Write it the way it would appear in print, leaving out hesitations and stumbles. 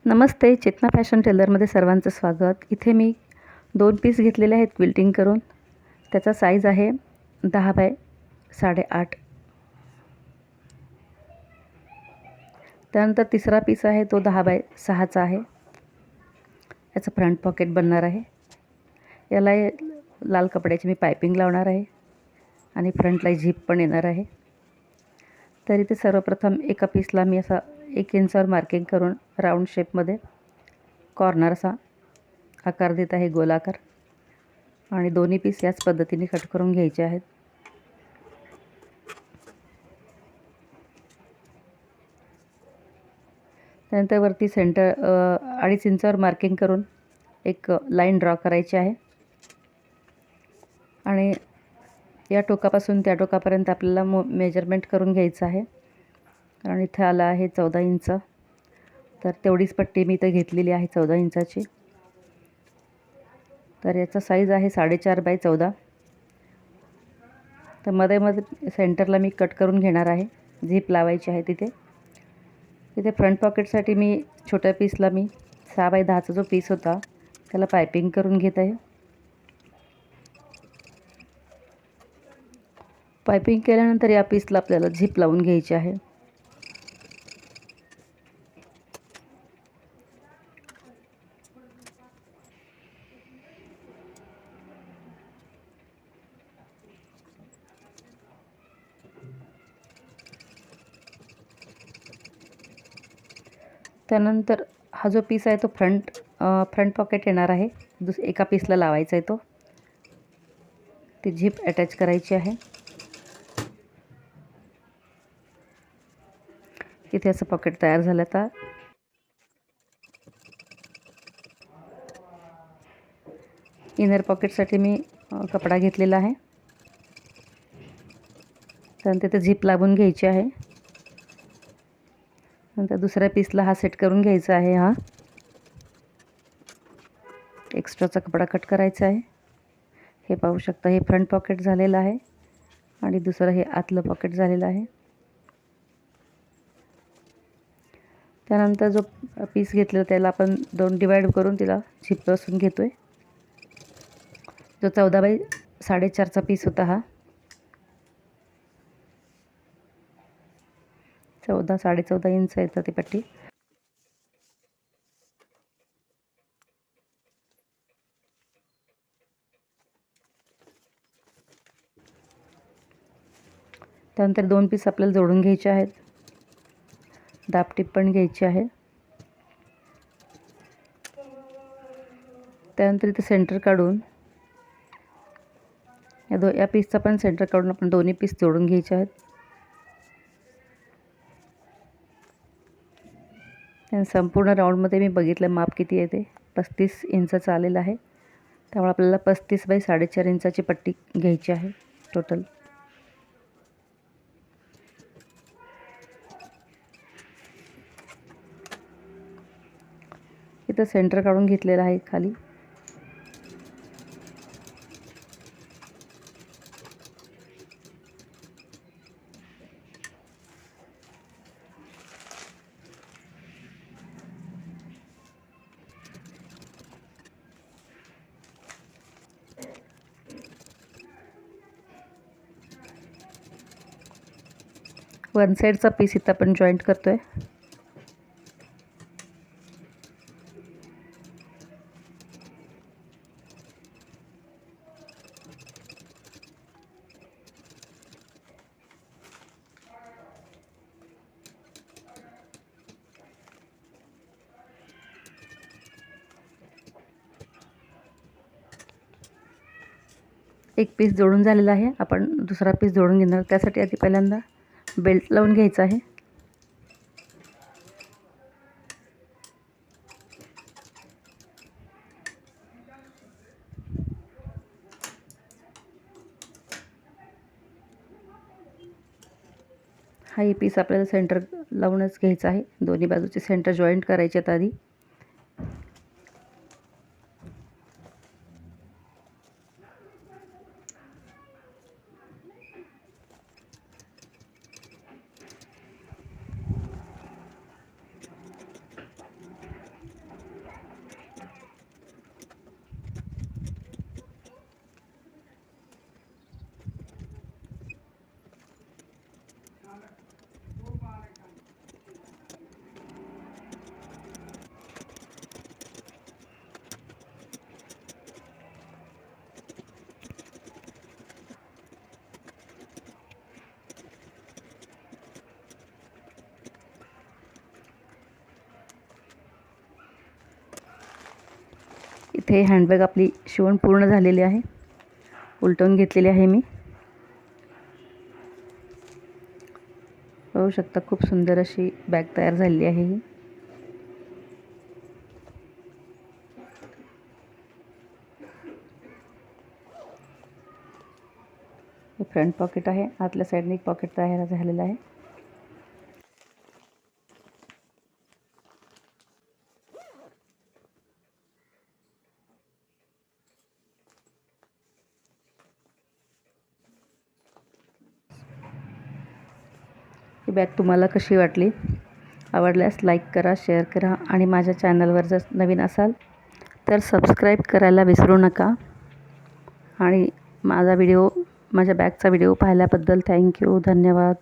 नमस्ते, चेतना fashion टेलरमध्ये सर्वांचं स्वागत. इथे मी 2 पीस घेतलेले आहेत क्विल्टिंग करून. त्याचा साईज आहे 10 बाय 8.5. त्यानंतर तिसरा पीस आहे तो 10 बाय 6चा आहे. याचं फ्रंट पॉकेट बनणार आहे. याला लाल कपड्याची मी पायपिंग लावणार आहे आणि फ्रंटला झिप पण येणार आहे. तर इथे सर्वप्रथम एका पीसला मी असा 1 इंचावर मार्किंग करून राऊंड शेपमध्ये कॉर्नर असा आकार देत आहे, गोलाकार. आणि दोन्ही पीस याच पद्धतीने कट करून घ्यायचे आहेत. त्यानंतर वरती सेंटर 2.5 इंचावर मार्किंग करून एक लाईन ड्रॉ करायची आहे आणि या टोकापासून त्या टोकापर्यंत आपल्याला मेजरमेंट करून घ्यायचं आहे. कारण इथे आलं आहे 14 इंच. तर तेवढीच पट्टी मी इथे घेतलेली आहे 14 इंचाची. तर याचा साईज आहे 4.5 बाय 14. तर मध्ये सेंटरला मी कट करून घेणार आहे. झिप लावायची आहे तिथे. फ्रंट पॉकेटसाठी मी छोट्या पीसला मी 6 बाय 10चा जो पीस होता त्याला पायपिंग करून घेत आहे. पायपिंग केल्यानंतर या पीसला आपल्याला झिप लावून घ्यायची आहे. त्यानंतर हा जो पीस आहे तो फ्रंट पॉकेट येणार आहे. एका पीसला लावायचा आहे तो. ती झिप अटॅच करायची आहे. इथे असं पॉकेट तयार झालं. आता इनर पॉकेटसाठी मी कपडा घेतलेला आहे. त्यानंतर ते झिप लागून घ्यायची आहे. नंतर दुसऱ्या पीसला हा सेट करून घ्यायचा आहे. हा एक्स्ट्राचा कपडा कट करायचा आहे. हे पाहू शकता, हे फ्रंट पॉकेट झालेलं आहे आणि दुसरं हे आतलं पॉकेट झालेलं आहे. त्यानंतर जो पीस घेतलेला त्याला आपण 2 डिवाइड करून तिला झिप बसवून घेतोय. जो 14 बाय 4.5चा पीस होता हा 14.5 इंच येतं ती पट्टी. त्यानंतर 2 पीस आपल्याला जोडून घ्यायचे आहेत. दाबटीप पण घ्यायची आहे. त्यानंतर इथे सेंटर काढून या पीसचा पण सेंटर काढून आपण दोन्ही पीस जोडून घ्यायचे आहेत. संपूर्ण राऊंडमध्ये मी बघितलं माप किती येते. 35 इंच आलेलं आहे. त्यामुळे आपल्याला 35 बाय 4.5 इंचाची पट्टी घ्यायची आहे टोटल. इथं सेंटर काढून घेतलेलं आहे खाली. वन साईडचा पीस इथं आपण जॉईंट करतोय. एक पीस जोडून झालेला आहे. आपण दुसरा पीस जोडून घेणार. त्यासाठी आधी पहिल्यांदा बेल्ट लावून घ्यायचा आहे. हा ही पीस आपल्याला सेंटर लावूनच घ्यायचा आहे. दोन्ही बाजूचे सेंटर जॉईंट करायचे आहेत आधी. इथे हँडबॅग आपली शिवण पूर्ण झालेली आहे. उलटवून घेतलेली आहे मी. पाहू शकता खूप सुंदर अशी बॅग तयार झालेली आहे ही. हे फ्रंट पॉकेट आहे. आतल्या साईडने एक पॉकेट तयार झालेलं आहे. ही बॅग तुम्हाला कशी वाटली? आवडल्यास लाईक करा, शेअर करा आणि माझ्या चॅनलवर जर नवीन असाल तर सबस्क्राईब करायला विसरू नका. आणि माझा बॅगचा व्हिडिओ पाहिल्याबद्दल थँक्यू. धन्यवाद.